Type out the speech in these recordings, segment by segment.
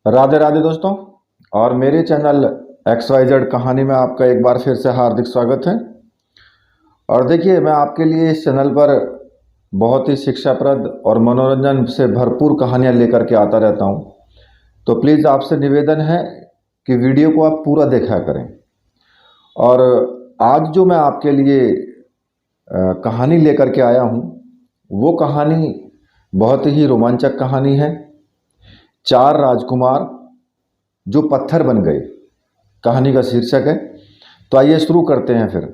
राधे राधे दोस्तों। और मेरे चैनल XYZ कहानी में आपका एक बार फिर से हार्दिक स्वागत है। और देखिए, मैं आपके लिए इस चैनल पर बहुत ही शिक्षाप्रद और मनोरंजन से भरपूर कहानियाँ लेकर के आता रहता हूँ। तो प्लीज़ आपसे निवेदन है कि वीडियो को आप पूरा देखा करें। और आज जो मैं आपके लिए कहानी लेकर के आया हूँ, वो कहानी बहुत ही रोमांचक कहानी है। 4 राजकुमार जो पत्थर बन गए, कहानी का शीर्षक है। तो आइए शुरू करते हैं फिर।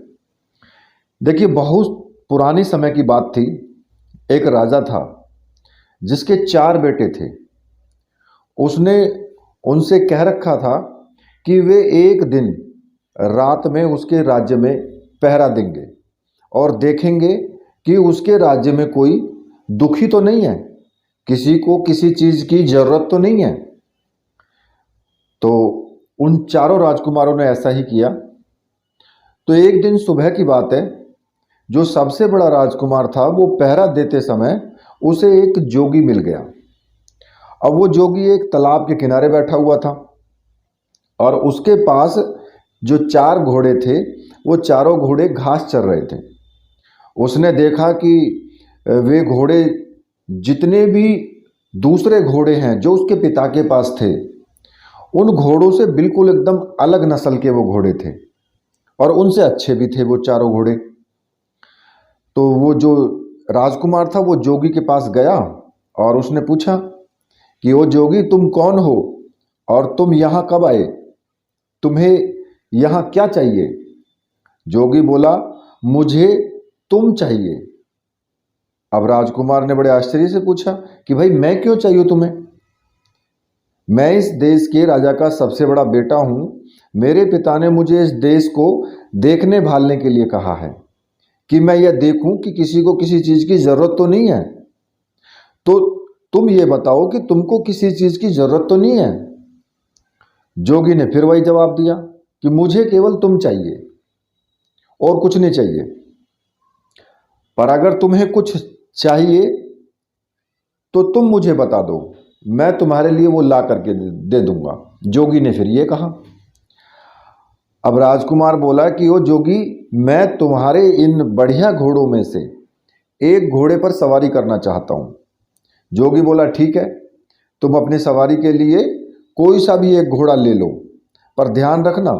देखिए, बहुत पुरानी समय की बात थी। एक राजा था जिसके 4 बेटे थे। उसने उनसे कह रखा था कि वे एक दिन रात में उसके राज्य में पहरा देंगे और देखेंगे कि उसके राज्य में कोई दुखी तो नहीं है, किसी को किसी चीज़ की ज़रूरत तो नहीं है। तो उन चारों राजकुमारों ने ऐसा ही किया। तो एक दिन सुबह की बात है, जो सबसे बड़ा राजकुमार था वो पहरा देते समय उसे एक जोगी मिल गया। अब वो जोगी एक तालाब के किनारे बैठा हुआ था और उसके पास जो 4 घोड़े थे, वो चारों घोड़े घास चर रहे थे। उसने देखा कि वे घोड़े, जितने भी दूसरे घोड़े हैं जो उसके पिता के पास थे, उन घोड़ों से बिल्कुल एकदम अलग नस्ल के वो घोड़े थे और उनसे अच्छे भी थे वो चारों घोड़े। तो वो जो राजकुमार था वो जोगी के पास गया और उसने पूछा कि वो जोगी, तुम कौन हो और तुम यहाँ कब आए? तुम्हें यहाँ क्या चाहिए? जोगी बोला, मुझे तुम चाहिए। अब राजकुमार ने बड़े आश्चर्य से पूछा कि भाई, मैं क्यों चाहिए तुम्हें? मैं इस देश के राजा का सबसे बड़ा बेटा हूँ। मेरे पिता ने मुझे इस देश को देखने भालने के लिए कहा है कि मैं यह देखूं कि किसी को किसी चीज़ की ज़रूरत तो नहीं है। तो तुम ये बताओ कि तुमको किसी चीज़ की ज़रूरत तो नहीं है। जोगी ने फिर वही जवाब दिया कि मुझे केवल तुम चाहिए और कुछ नहीं चाहिए। पर अगर तुम्हें कुछ चाहिए तो तुम मुझे बता दो, मैं तुम्हारे लिए वो ला करके दे दूंगा। जोगी ने फिर ये कहा। अब राजकुमार बोला कि ओ जोगी, मैं तुम्हारे इन बढ़िया घोड़ों में से एक घोड़े पर सवारी करना चाहता हूँ। जोगी बोला, ठीक है, तुम अपनी सवारी के लिए कोई सा भी एक घोड़ा ले लो, पर ध्यान रखना,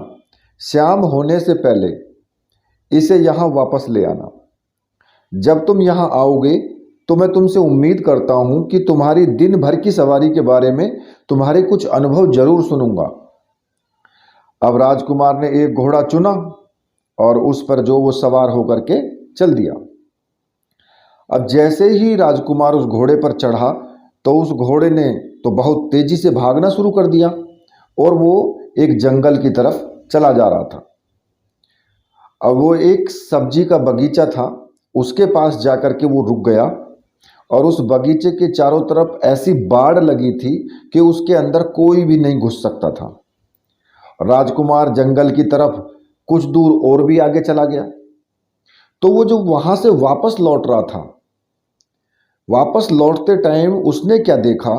शाम होने से पहले इसे यहाँ वापस ले आना। जब तुम यहाँ आओगे तो मैं तुमसे उम्मीद करता हूँ कि तुम्हारी दिन भर की सवारी के बारे में तुम्हारे कुछ अनुभव जरूर सुनूंगा। अब राजकुमार ने एक घोड़ा चुना और उस पर जो वो सवार होकर के चल दिया। अब जैसे ही राजकुमार उस घोड़े पर चढ़ा तो उस घोड़े ने तो बहुत तेजी से भागना शुरू कर दिया और वो एक जंगल की तरफ चला जा रहा था। अब वो एक सब्जी का बगीचा था, उसके पास जाकर के वो रुक गया और उस बगीचे के चारों तरफ ऐसी बाड़ लगी थी कि उसके अंदर कोई भी नहीं घुस सकता था। राजकुमार जंगल की तरफ कुछ दूर और भी आगे चला गया। तो वो जो वहां से वापस लौट रहा था, वापस लौटते टाइम उसने क्या देखा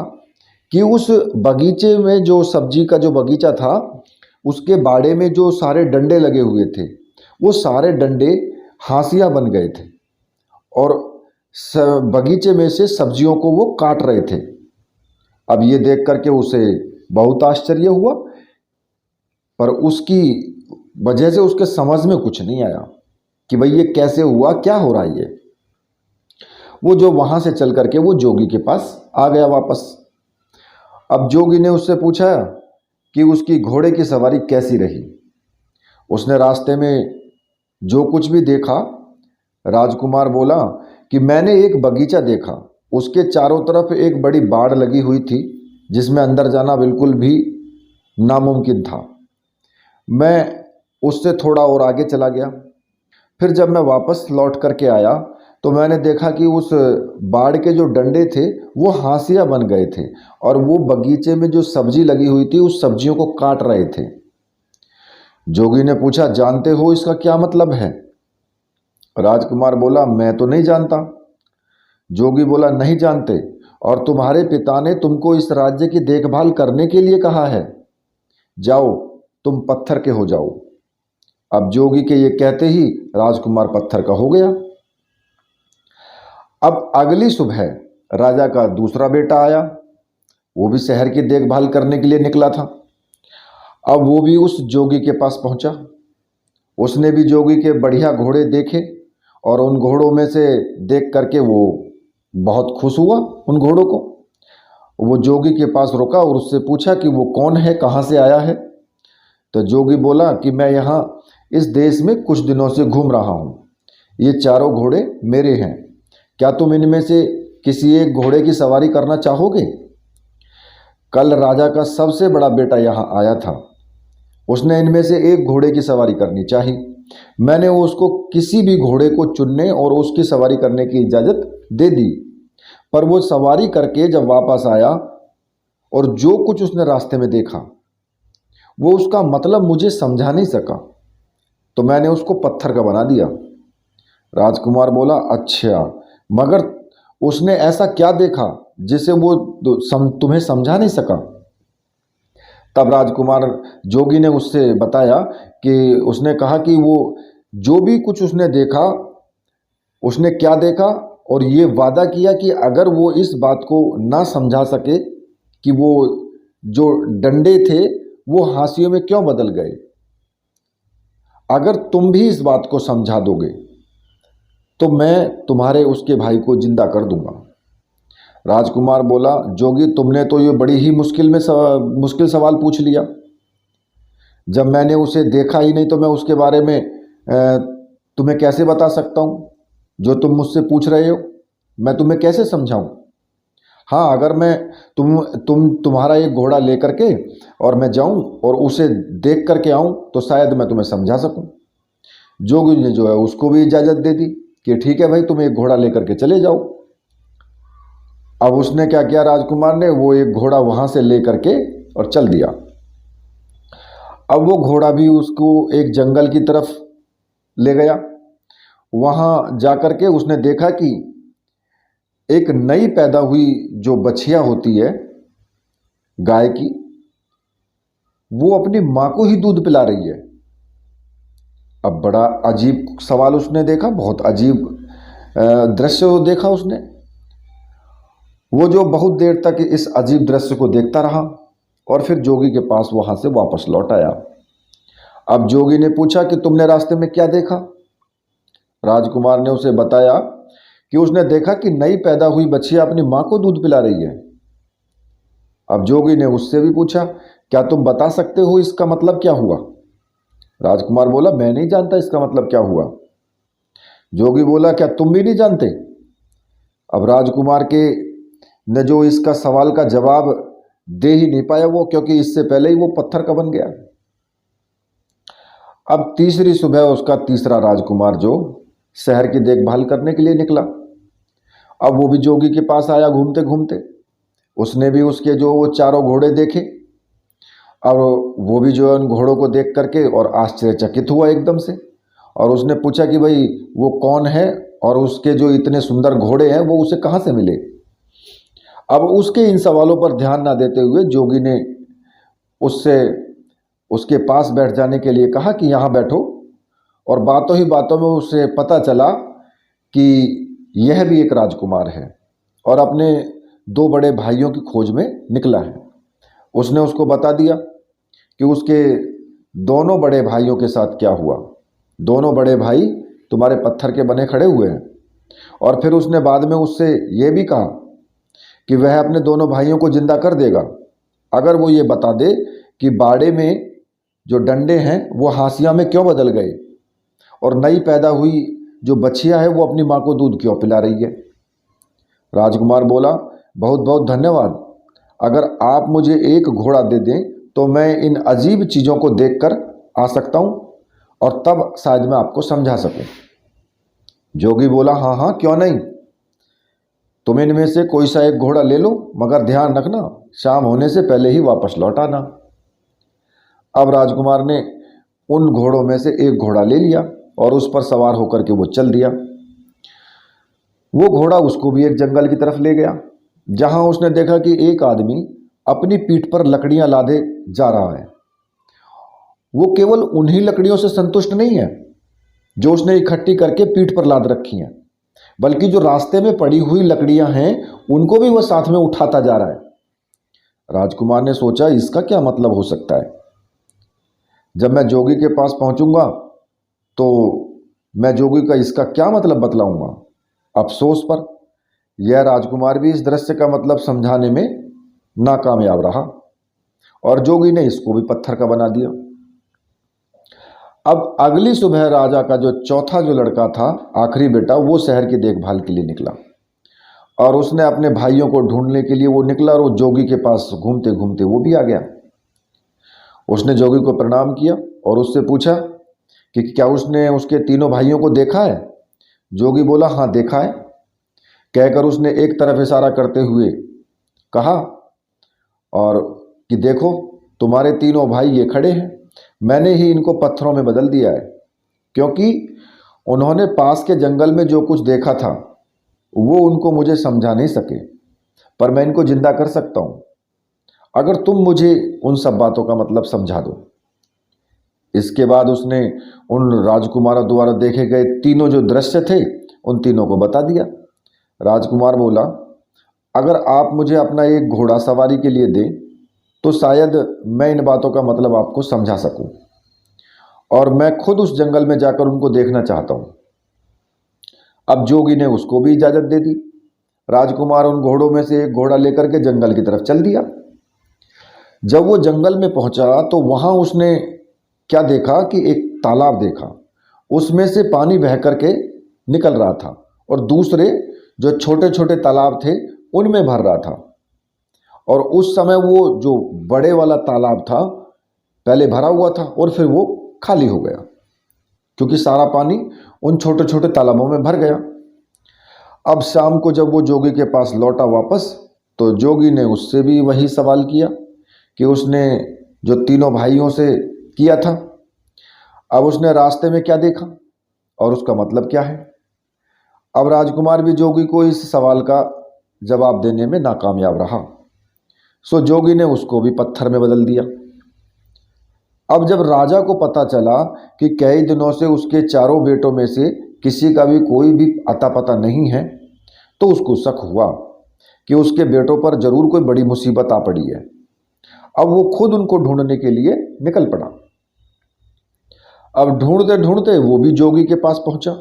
कि उस बगीचे में, जो सब्जी का जो बगीचा था, उसके बाड़े में जो सारे डंडे लगे हुए थे, वो सारे डंडे हाशिया बन गए थे और बगीचे में से सब्जियों को वो काट रहे थे। अब ये देख करके उसे बहुत आश्चर्य हुआ, पर उसकी वजह से उसके समझ में कुछ नहीं आया कि भाई ये कैसे हुआ, क्या हो रहा है ये। वो जो वहां से चल करके वो जोगी के पास आ गया वापस। अब जोगी ने उससे पूछा कि उसकी घोड़े की सवारी कैसी रही। उसने रास्ते में जो कुछ भी देखा, राजकुमार बोला कि मैंने एक बगीचा देखा, उसके चारों तरफ एक बड़ी बाड़ लगी हुई थी जिसमें अंदर जाना बिल्कुल भी नामुमकिन था। मैं उससे थोड़ा और आगे चला गया। फिर जब मैं वापस लौट करके आया तो मैंने देखा कि उस बाड़ के जो डंडे थे वो हाशिया बन गए थे और वो बगीचे में जो सब्जी लगी हुई थी उस सब्जियों को काट रहे थे। जोगी ने पूछा, जानते हो इसका क्या मतलब है? राजकुमार बोला, मैं तो नहीं जानता। जोगी बोला, नहीं जानते? और तुम्हारे पिता ने तुमको इस राज्य की देखभाल करने के लिए कहा है। जाओ, तुम पत्थर के हो जाओ। अब जोगी के ये कहते ही राजकुमार पत्थर का हो गया। अब अगली सुबह राजा का दूसरा बेटा आया। वो भी शहर की देखभाल करने के लिए निकला था। अब वो भी उस जोगी के पास पहुंचा। उसने भी जोगी के बढ़िया घोड़े देखे और उन घोड़ों में से देख करके वो बहुत खुश हुआ उन घोड़ों को। वो जोगी के पास रुका और उससे पूछा कि वो कौन है, कहाँ से आया है। तो जोगी बोला कि मैं यहाँ इस देश में कुछ दिनों से घूम रहा हूँ। ये चारों घोड़े मेरे हैं। क्या तुम इनमें से किसी एक घोड़े की सवारी करना चाहोगे? कल राजा का सबसे बड़ा बेटा यहाँ आया था। उसने इनमें से एक घोड़े की सवारी करनी चाहिए। मैंने उसको किसी भी घोड़े को चुनने और उसकी सवारी करने की इजाज़त दे दी, पर वो सवारी करके जब वापस आया और जो कुछ उसने रास्ते में देखा वो उसका मतलब मुझे समझा नहीं सका, तो मैंने उसको पत्थर का बना दिया। राजकुमार बोला, अच्छा, मगर उसने ऐसा क्या देखा जिसे वो तुम्हें समझा नहीं सका? तब राजकुमार जोगी ने उससे बताया कि उसने कहा कि वो जो भी कुछ उसने देखा, उसने क्या देखा, और ये वादा किया कि अगर वो इस बात को ना समझा सके कि वो जो डंडे थे वो हाशियों में क्यों बदल गए, अगर तुम भी इस बात को समझा दोगे तो मैं तुम्हारे उसके भाई को जिंदा कर दूंगा। राजकुमार बोला, जोगी, तुमने तो ये बड़ी ही मुश्किल सवाल पूछ लिया। जब मैंने उसे देखा ही नहीं तो मैं उसके बारे में तुम्हें कैसे बता सकता हूँ? जो तुम मुझसे पूछ रहे हो मैं तुम्हें कैसे समझाऊं? हाँ, अगर मैं तुम्हारा एक घोड़ा लेकर के और मैं जाऊं और उसे देख करके आऊं तो शायद मैं तुम्हें समझा सकूं। जोगी ने जो है उसको भी इजाज़त दे दी कि ठीक है भाई, तुम एक घोड़ा लेकर के चले जाओ। अब उसने क्या किया, राजकुमार ने वो एक घोड़ा वहां से लेकर के और चल दिया। अब वो घोड़ा भी उसको एक जंगल की तरफ ले गया। वहां जाकर के उसने देखा कि एक नई पैदा हुई जो बछिया होती है गाय की, वो अपनी मां को ही दूध पिला रही है। अब बड़ा अजीब सवाल उसने देखा, बहुत अजीब दृश्य देखा उसने। वो जो बहुत देर तक इस अजीब दृश्य को देखता रहा और फिर जोगी के पास वहां से वापस लौट आया। अब जोगी ने पूछा कि तुमने रास्ते में क्या देखा? राजकुमार ने उसे बताया कि उसने देखा कि नई पैदा हुई बच्चियां अपनी मां को दूध पिला रही है। अब जोगी ने उससे भी पूछा, क्या तुम बता सकते हो इसका मतलब क्या हुआ? राजकुमार बोला, मैं नहीं जानता इसका मतलब क्या हुआ। जोगी बोला, क्या तुम भी नहीं जानते? अब राजकुमार के ने जो इसका सवाल का जवाब दे ही नहीं पाया वो, क्योंकि इससे पहले ही वो पत्थर का बन गया। अब तीसरी सुबह उसका तीसरा राजकुमार जो शहर की देखभाल करने के लिए निकला। अब वो भी जोगी के पास आया घूमते घूमते। उसने भी उसके जो वो चारों घोड़े देखे और वो भी जो है उन घोड़ों को देख करके और आश्चर्यचकित हुआ एकदम से। और उसने पूछा कि भाई वो कौन है और उसके जो इतने सुंदर घोड़े हैं वो उसे कहाँ से मिले। अब उसके इन सवालों पर ध्यान ना देते हुए जोगी ने उससे उसके पास बैठ जाने के लिए कहा कि यहाँ बैठो। और बातों ही बातों में उसे पता चला कि यह भी एक राजकुमार है और अपने दो बड़े भाइयों की खोज में निकला है। उसने उसको बता दिया कि उसके दोनों बड़े भाइयों के साथ क्या हुआ। दोनों बड़े भाई तुम्हारे पत्थर के बने खड़े हुए हैं। और फिर उसने बाद में उससे यह भी कहा कि वह अपने दोनों भाइयों को जिंदा कर देगा अगर वो ये बता दे कि बाड़े में जो डंडे हैं वो हाशिया में क्यों बदल गए और नई पैदा हुई जो बच्चियां है वो अपनी माँ को दूध क्यों पिला रही है। राजकुमार बोला, बहुत बहुत धन्यवाद। अगर आप मुझे एक घोड़ा दे दें तो मैं इन अजीब चीज़ों को देखकर आ सकता हूँ और तब शायद मैं आपको समझा सकूं। जोगी बोला, हाँ हाँ, क्यों नहीं। तुम इनमें से कोई सा एक घोड़ा ले लो, मगर ध्यान रखना शाम होने से पहले ही वापस लौट आना। अब राजकुमार ने उन घोड़ों में से एक घोड़ा ले लिया और उस पर सवार होकर के वो चल दिया। वो घोड़ा उसको भी एक जंगल की तरफ ले गया। जहां उसने देखा कि एक आदमी अपनी पीठ पर लकड़ियां लादे जा रहा है। वो केवल उन्हीं लकड़ियों से संतुष्ट नहीं है जो उसने इकट्ठी करके पीठ पर लाद रखी हैं, बल्कि जो रास्ते में पड़ी हुई लकड़ियां हैं उनको भी वह साथ में उठाता जा रहा है। राजकुमार ने सोचा, इसका क्या मतलब हो सकता है? जब मैं जोगी के पास पहुंचूंगा तो मैं जोगी का इसका क्या मतलब बतलाऊंगा। अफसोस पर यह राजकुमार भी इस दृश्य का मतलब समझाने में नाकामयाब रहा और जोगी ने इसको भी पत्थर का बना दिया। अब अगली सुबह राजा का जो चौथा जो लड़का था, आखिरी बेटा, वो शहर की देखभाल के लिए निकला और उसने अपने भाइयों को ढूंढने के लिए वो निकला और वो जोगी के पास घूमते घूमते वो भी आ गया। उसने जोगी को प्रणाम किया और उससे पूछा कि क्या उसने उसके तीनों भाइयों को देखा है। जोगी बोला, हाँ देखा है। कहकर उसने एक तरफ इशारा करते हुए कहा और कि देखो तुम्हारे तीनों भाई ये खड़े हैं, मैंने ही इनको पत्थरों में बदल दिया है, क्योंकि उन्होंने पास के जंगल में जो कुछ देखा था वो उनको मुझे समझा नहीं सके, पर मैं इनको जिंदा कर सकता हूं अगर तुम मुझे उन सब बातों का मतलब समझा दो। इसके बाद उसने उन राजकुमारों द्वारा देखे गए तीनों जो दृश्य थे उन तीनों को बता दिया। राजकुमार बोला, अगर आप मुझे अपना एक घोड़ा सवारी के लिए दें तो शायद मैं इन बातों का मतलब आपको समझा सकूं, और मैं खुद उस जंगल में जाकर उनको देखना चाहता हूं। अब जोगी ने उसको भी इजाजत दे दी। राजकुमार उन घोड़ों में से एक घोड़ा लेकर के जंगल की तरफ चल दिया। जब वो जंगल में पहुंचा तो वहां उसने क्या देखा कि एक तालाब देखा, उसमें से पानी बह करके निकल रहा था और दूसरे जो छोटे छोटे तालाब थे उनमें भर रहा था। और उस समय वो जो बड़े वाला तालाब था पहले भरा हुआ था और फिर वो खाली हो गया, क्योंकि सारा पानी उन छोटे छोटे तालाबों में भर गया। अब शाम को जब वो जोगी के पास लौटा वापस, तो जोगी ने उससे भी वही सवाल किया कि उसने जो तीनों भाइयों से किया था। अब उसने रास्ते में क्या देखा और उसका मतलब क्या है। अब राजकुमार भी जोगी को इस सवाल का जवाब देने में नाकामयाब रहा, सो जोगी ने उसको भी पत्थर में बदल दिया। अब जब राजा को पता चला कि कई दिनों से उसके चारों बेटों में से किसी का भी कोई भी अता पता नहीं है, तो उसको शक हुआ कि उसके बेटों पर जरूर कोई बड़ी मुसीबत आ पड़ी है। अब वो खुद उनको ढूंढने के लिए निकल पड़ा। अब ढूंढते ढूंढते वो भी जोगी के पास पहुंचा।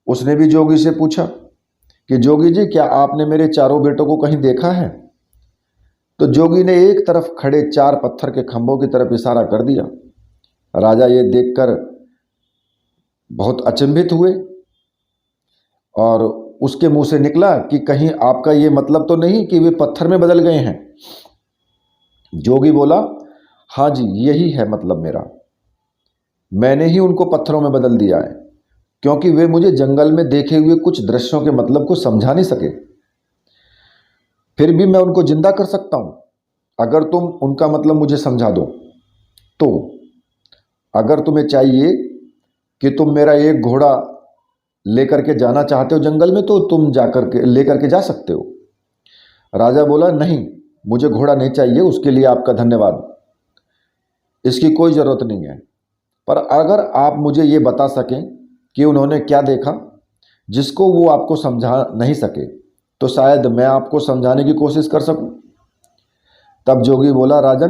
उसने भी जोगी से पूछा कि जोगी जी, क्या आपने मेरे चारों बेटों को कहीं देखा है। तो जोगी ने एक तरफ खड़े 4 पत्थर के खंभों की तरफ इशारा कर दिया। राजा ये देखकर बहुत अचंभित हुए और उसके मुंह से निकला कि कहीं आपका ये मतलब तो नहीं कि वे पत्थर में बदल गए हैं। जोगी बोला, हाँ जी, यही है मतलब मेरा। मैंने ही उनको पत्थरों में बदल दिया है, क्योंकि वे मुझे जंगल में देखे हुए कुछ दृश्यों के मतलब को समझा नहीं सके। फिर भी मैं उनको जिंदा कर सकता हूं अगर तुम उनका मतलब मुझे समझा दो। तो अगर तुम्हें चाहिए कि तुम मेरा एक घोड़ा लेकर के जाना चाहते हो जंगल में, तो तुम जाकर के लेकर के जा सकते हो। राजा बोला, नहीं, मुझे घोड़ा नहीं चाहिए, उसके लिए आपका धन्यवाद, इसकी कोई ज़रूरत नहीं है। पर अगर आप मुझे ये बता सकें कि उन्होंने क्या देखा जिसको वो आपको समझा नहीं सके, तो शायद मैं आपको समझाने की कोशिश कर सकूं। तब जोगी बोला, राजन,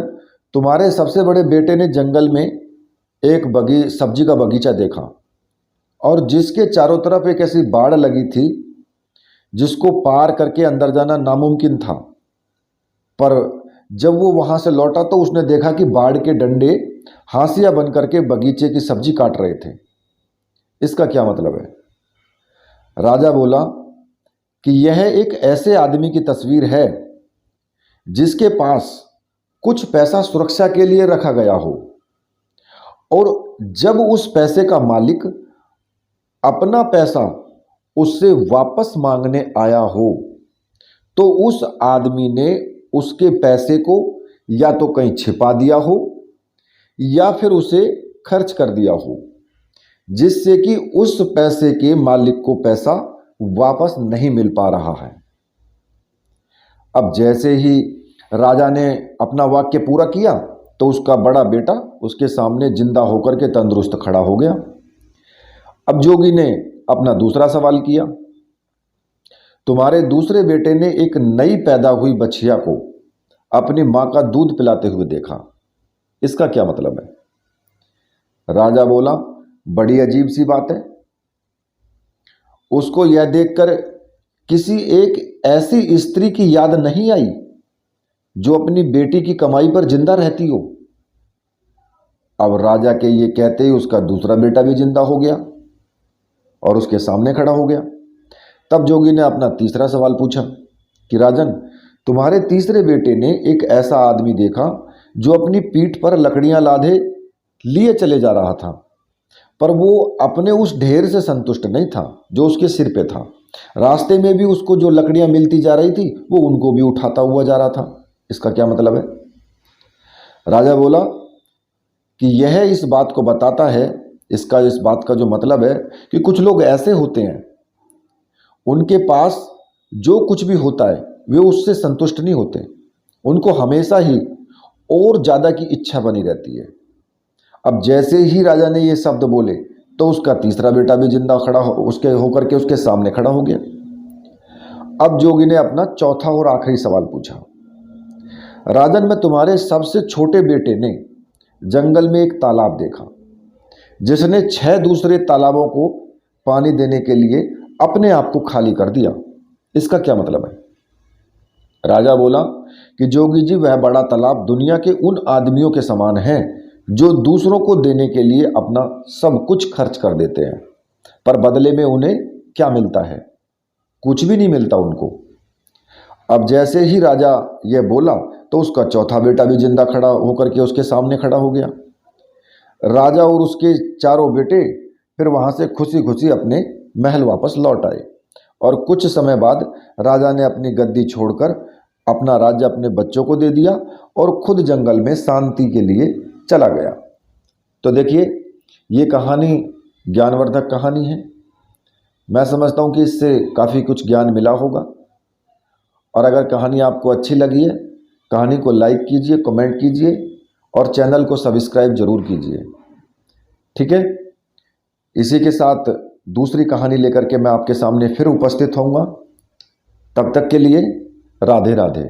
तुम्हारे सबसे बड़े बेटे ने जंगल में एक सब्जी का बगीचा देखा और जिसके चारों तरफ एक ऐसी बाड़ लगी थी जिसको पार करके अंदर जाना नामुमकिन था। पर जब वो वहां से लौटा तो उसने देखा कि बाड़ के डंडे हाशिया बन करके बगीचे की सब्जी काट रहे थे। इसका क्या मतलब है। राजा बोला कि यह एक ऐसे आदमी की तस्वीर है जिसके पास कुछ पैसा सुरक्षा के लिए रखा गया हो, और जब उस पैसे का मालिक अपना पैसा उससे वापस मांगने आया हो तो उस आदमी ने उसके पैसे को या तो कहीं छिपा दिया हो या फिर उसे खर्च कर दिया हो, जिससे कि उस पैसे के मालिक को पैसा वापस नहीं मिल पा रहा है। अब जैसे ही राजा ने अपना वाक्य पूरा किया तो उसका बड़ा बेटा उसके सामने जिंदा होकर के तंदुरुस्त खड़ा हो गया। अब जोगी ने अपना दूसरा सवाल किया, तुम्हारे दूसरे बेटे ने एक नई पैदा हुई बछिया को अपनी मां का दूध पिलाते हुए देखा, इसका क्या मतलब है? राजा बोला, बड़ी अजीब सी बात है। उसको यह देखकर किसी एक ऐसी स्त्री की याद नहीं आई जो अपनी बेटी की कमाई पर जिंदा रहती हो। अब राजा के ये कहते ही उसका दूसरा बेटा भी जिंदा हो गया और उसके सामने खड़ा हो गया। तब जोगी ने अपना तीसरा सवाल पूछा कि राजन, तुम्हारे तीसरे बेटे ने एक ऐसा आदमी देखा जो अपनी पीठ पर लकड़ियां लादे लिए चले जा रहा था, पर वो अपने उस ढेर से संतुष्ट नहीं था जो उसके सिर पे था। रास्ते में भी उसको जो लकड़ियां मिलती जा रही थी वो उनको भी उठाता हुआ जा रहा था। इसका क्या मतलब है? राजा बोला कि यह इस बात को बताता है, इस बात का जो मतलब है कि कुछ लोग ऐसे होते हैं, उनके पास जो कुछ भी होता है वे उससे संतुष्ट नहीं होते, उनको हमेशा ही और ज़्यादा की इच्छा बनी रहती है। अब जैसे ही राजा ने ये शब्द बोले तो उसका तीसरा बेटा भी जिंदा खड़ा हो उसके होकर के उसके सामने खड़ा हो गया। अब जोगी ने अपना चौथा और आखिरी सवाल पूछा, राजन, मैं तुम्हारे सबसे छोटे बेटे ने जंगल में एक तालाब देखा जिसने 6 दूसरे तालाबों को पानी देने के लिए अपने आप को खाली कर दिया, इसका क्या मतलब है? राजा बोला कि जोगी जी, वह बड़ा तालाब दुनिया के उन आदमियों के समान है जो दूसरों को देने के लिए अपना सब कुछ खर्च कर देते हैं, पर बदले में उन्हें क्या मिलता है? कुछ भी नहीं मिलता उनको। अब जैसे ही राजा यह बोला तो उसका चौथा बेटा भी जिंदा खड़ा होकर के उसके सामने खड़ा हो गया। राजा और उसके चारों बेटे फिर वहां से खुशी खुशी अपने महल वापस लौट आए और कुछ समय बाद राजा ने अपनी गद्दी छोड़कर अपना राज्य अपने बच्चों को दे दिया और खुद जंगल में शांति के लिए चला गया। तो देखिए, ये कहानी ज्ञानवर्धक कहानी है। मैं समझता हूँ कि इससे काफ़ी कुछ ज्ञान मिला होगा। और अगर कहानी आपको अच्छी लगी है, कहानी को लाइक कीजिए, कमेंट कीजिए और चैनल को सब्सक्राइब जरूर कीजिए। ठीक है, इसी के साथ दूसरी कहानी लेकर के मैं आपके सामने फिर उपस्थित होऊंगा। तब तक के लिए राधे राधे।